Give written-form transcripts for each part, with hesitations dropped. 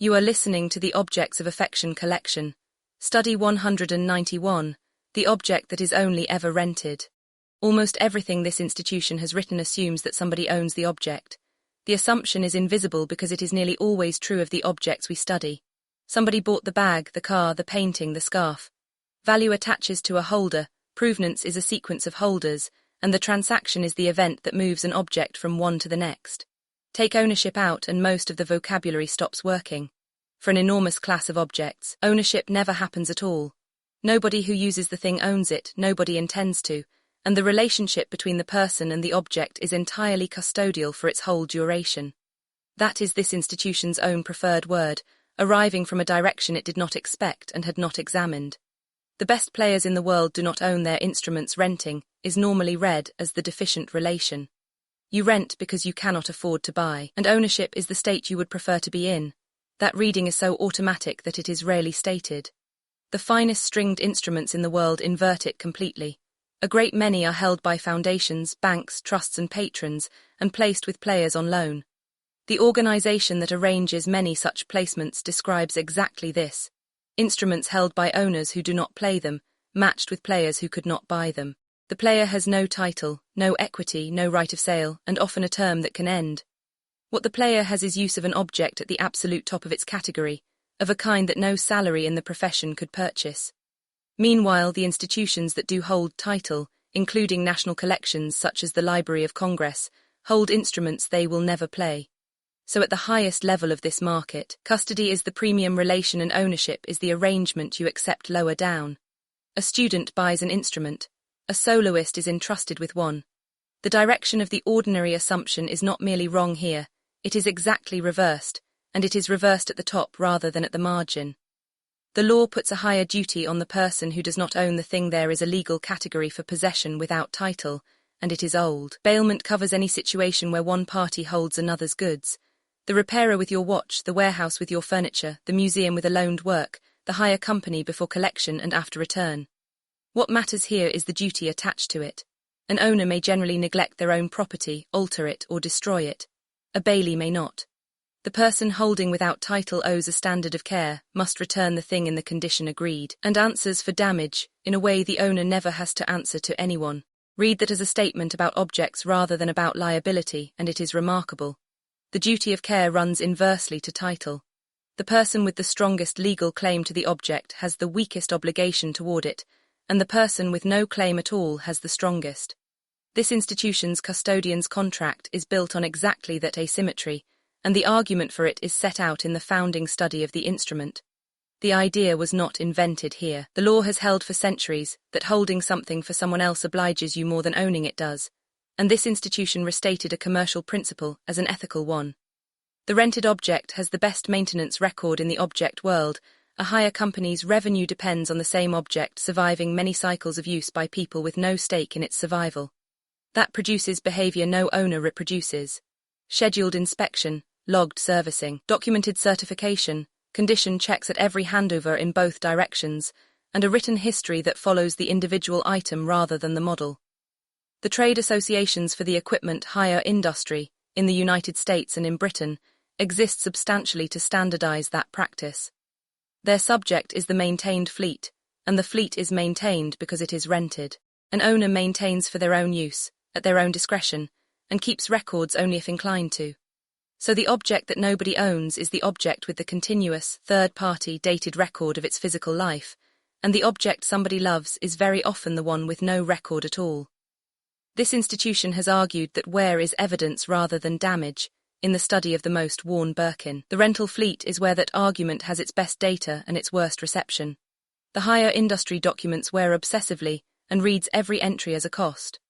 You are listening to the Objects of Affection collection. Study 191, the object that is only ever rented. Almost everything this institution has written assumes that somebody owns the object. The assumption is invisible because it is nearly always true of the objects we study. Somebody bought the bag, the car, the painting, the scarf. Value attaches to a holder, provenance is a sequence of holders, and the transaction is the event that moves an object from one to the next. Take ownership out and most of the vocabulary stops working. For an enormous class of objects, ownership never happens at all. Nobody who uses the thing owns it, nobody intends to, and the relationship between the person and the object is entirely custodial for its whole duration. That is this institution's own preferred word, arriving from a direction it did not expect and had not examined. The best players in the world do not own their instruments. Renting is normally read as the deficient relation. You rent because you cannot afford to buy, and ownership is the state you would prefer to be in. That reading is so automatic that it is rarely stated. The finest stringed instruments in the world invert it completely. A great many are held by foundations, banks, trusts and patrons, and placed with players on loan. The organization that arranges many such placements describes exactly this. Instruments held by owners who do not play them, matched with players who could not buy them. The player has no title, no equity, no right of sale, and often a term that can end. What the player has is use of an object at the absolute top of its category, of a kind that no salary in the profession could purchase. Meanwhile, the institutions that do hold title, including national collections such as the Library of Congress, hold instruments they will never play. So at the highest level of this market, custody is the premium relation and ownership is the arrangement you accept lower down. A student buys an instrument. A soloist is entrusted with one. The direction of the ordinary assumption is not merely wrong here, it is exactly reversed, and it is reversed at the top rather than at the margin. The law puts a higher duty on the person who does not own the thing. There is a legal category for possession without title, and it is old. Bailment covers any situation where one party holds another's goods. The repairer with your watch, the warehouse with your furniture, the museum with a loaned work, the hire company before collection and after return. What matters here is the duty attached to it. An owner may generally neglect their own property, alter it, or destroy it. A bailee may not. The person holding without title owes a standard of care, must return the thing in the condition agreed, and answers for damage, in a way the owner never has to answer to anyone. Read that as a statement about objects rather than about liability, and it is remarkable. The duty of care runs inversely to title. The person with the strongest legal claim to the object has the weakest obligation toward it, and the person with no claim at all has the strongest. This institution's custodian's contract is built on exactly that asymmetry, and the argument for it is set out in the founding study of the instrument. The idea was not invented here. The law has held for centuries that holding something for someone else obliges you more than owning it does, and this institution restated a commercial principle as an ethical one. The rented object has the best maintenance record in the object world. A hire company's revenue depends on the same object surviving many cycles of use by people with no stake in its survival. That produces behavior no owner reproduces. Scheduled inspection, logged servicing, documented certification, condition checks at every handover in both directions, and a written history that follows the individual item rather than the model. The trade associations for the equipment hire industry, in the United States and in Britain, exist substantially to standardize that practice. Their subject is the maintained fleet, and the fleet is maintained because it is rented. An owner maintains for their own use, at their own discretion, and keeps records only if inclined to. So the object that nobody owns is the object with the continuous, third-party, dated record of its physical life, and the object somebody loves is very often the one with no record at all. This institution has argued that wear is evidence rather than damage, in the study of the most worn Birkin. The rental fleet is where that argument has its best data and its worst reception. The hire industry documents wear obsessively and reads every entry as a cost.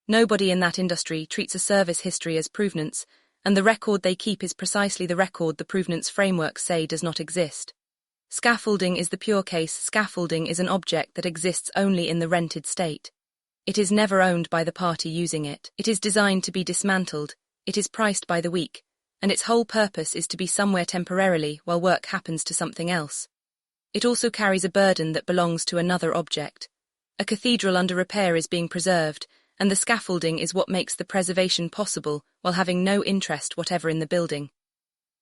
Nobody in that industry treats a service history as provenance, and the record they keep is precisely the record the provenance frameworks say does not exist. Scaffolding is the pure case. Scaffolding is an object that exists only in the rented state. It is never owned by the party using it. It is designed to be dismantled, it is priced by the week, and its whole purpose is to be somewhere temporarily while work happens to something else. It also carries a burden that belongs to another object. A cathedral under repair is being preserved, and the scaffolding is what makes the preservation possible while having no interest whatever in the building.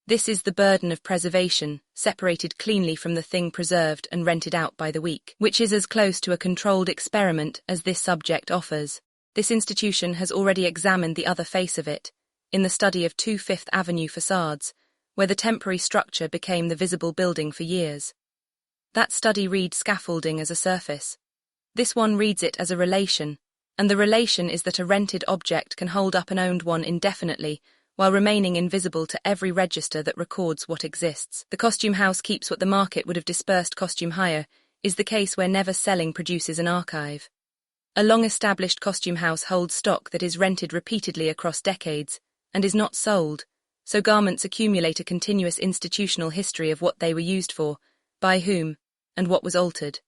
This is the burden of preservation, separated cleanly from the thing preserved and rented out by the weak, which is as close to a controlled experiment as this subject offers. This institution has already examined the other face of it, in the study of 2 Fifth Avenue facades, where the temporary structure became the visible building for years. That study reads scaffolding as a surface. This one reads it as a relation, and the relation is that a rented object can hold up an owned one indefinitely, while remaining invisible to every register that records what exists. The costume house keeps what the market would have dispersed costume hire, is the case where never selling produces an archive. A long-established costume house holds stock that is rented repeatedly across decades, and is not sold, so garments accumulate a continuous institutional history of what they were used for, by whom, and what was altered.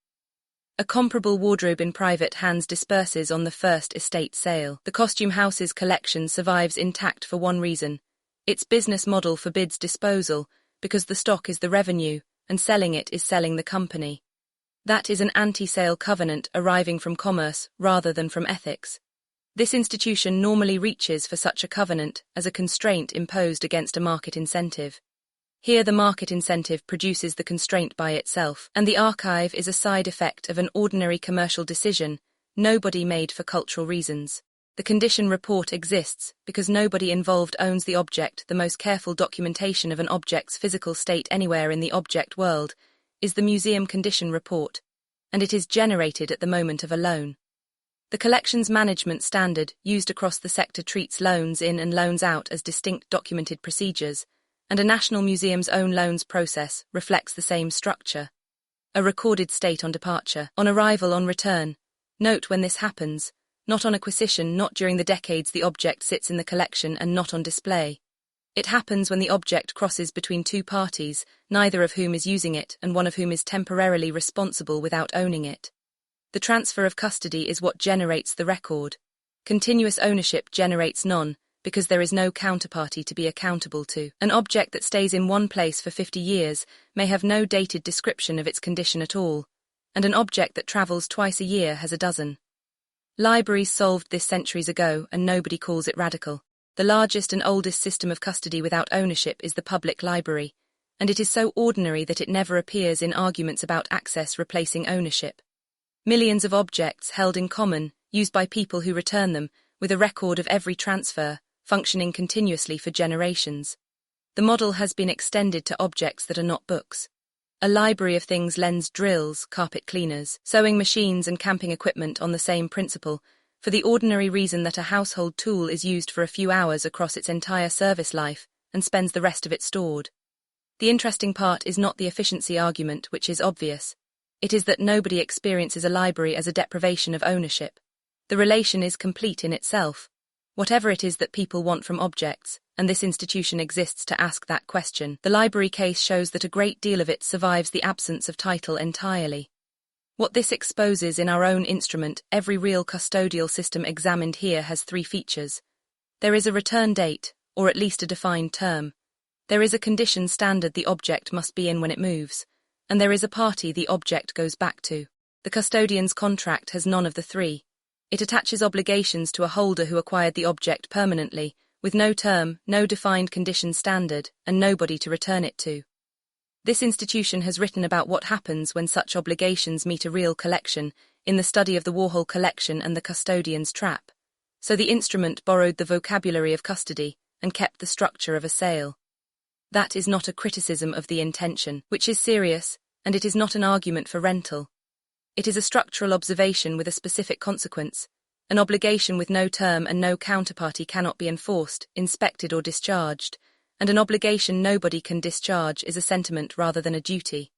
A comparable wardrobe in private hands disperses on the first estate sale. The costume house's collection survives intact for one reason. Its business model forbids disposal, because the stock is the revenue, and selling it is selling the company. That is an anti-sale covenant arriving from commerce rather than from ethics. This institution normally reaches for such a covenant as a constraint imposed against a market incentive. Here the market incentive produces the constraint by itself, and the archive is a side effect of an ordinary commercial decision, nobody made for cultural reasons. The condition report exists because nobody involved owns the object. The most careful documentation of an object's physical state anywhere in the object world is the museum condition report, and it is generated at the moment of a loan. The collections management standard used across the sector treats loans in and loans out as distinct documented procedures, and a national museum's own loans process reflects the same structure. A recorded state on departure, on arrival, on return. Note when this happens, not on acquisition, not during the decades the object sits in the collection, and not on display. It happens when the object crosses between two parties, neither of whom is using it and one of whom is temporarily responsible without owning it. The transfer of custody is what generates the record. Continuous ownership generates none, because there is no counterparty to be accountable to. An object that stays in one place for 50 years may have no dated description of its condition at all, and an object that travels twice a year has a dozen. Libraries solved this centuries ago, and nobody calls it radical. The largest and oldest system of custody without ownership is the public library, and it is so ordinary that it never appears in arguments about access replacing ownership. Millions of objects held in common, used by people who return them, with a record of every transfer, functioning continuously for generations. The model has been extended to objects that are not books. A library of things lends drills, carpet cleaners, sewing machines and camping equipment on the same principle, for the ordinary reason that a household tool is used for a few hours across its entire service life and spends the rest of it stored. The interesting part is not the efficiency argument, which is obvious. It is that nobody experiences a library as a deprivation of ownership. The relation is complete in itself. Whatever it is that people want from objects, and this institution exists to ask that question, the library case shows that a great deal of it survives the absence of title entirely. What this exposes in our own instrument, every real custodial system examined here has 3 features. There is a return date, or at least a defined term. There is a condition standard the object must be in when it moves, and there is a party the object goes back to. The custodian's contract has none of the 3. It attaches obligations to a holder who acquired the object permanently, with no term, no defined condition standard, and nobody to return it to. This institution has written about what happens when such obligations meet a real collection, in the study of the Warhol collection and the custodian's trap. So the instrument borrowed the vocabulary of custody, and kept the structure of a sale. That is not a criticism of the intention, which is serious, and it is not an argument for rental. It is a structural observation with a specific consequence. An obligation with no term and no counterparty cannot be enforced, inspected or discharged, and an obligation nobody can discharge is a sentiment rather than a duty.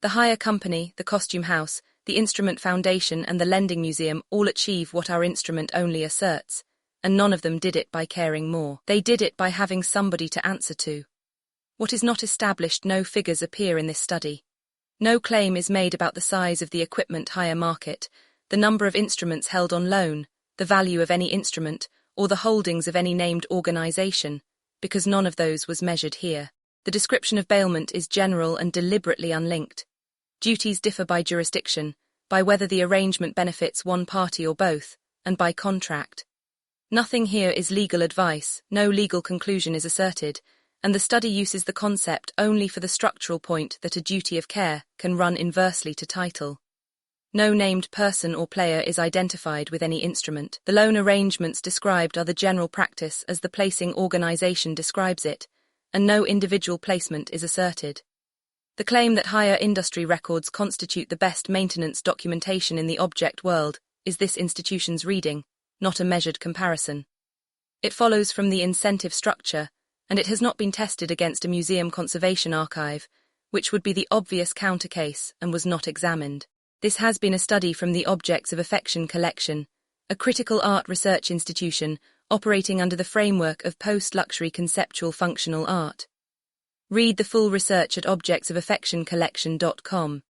The hire company, the costume house, the instrument foundation and the lending museum all achieve what our instrument only asserts, and none of them did it by caring more. They did it by having somebody to answer to. What is not established, no figures appear in this study. No claim is made about the size of the equipment hire market, the number of instruments held on loan, the value of any instrument, or the holdings of any named organization, because none of those was measured here. The description of bailment is general and deliberately unlinked. Duties differ by jurisdiction, by whether the arrangement benefits one party or both, and by contract. Nothing here is legal advice, no legal conclusion is asserted, and the study uses the concept only for the structural point that a duty of care can run inversely to title. No named person or player is identified with any instrument. The loan arrangements described are the general practice as the placing organization describes it, and no individual placement is asserted. The claim that higher industry records constitute the best maintenance documentation in the object world is this institution's reading, not a measured comparison. It follows from the incentive structure, and it has not been tested against a museum conservation archive, which would be the obvious counter case and was not examined. This has been a study from the Objects of Affection collection, a critical art research institution operating under the framework of post-luxury conceptual functional art. Read the full research at objectsofaffectioncollection.com.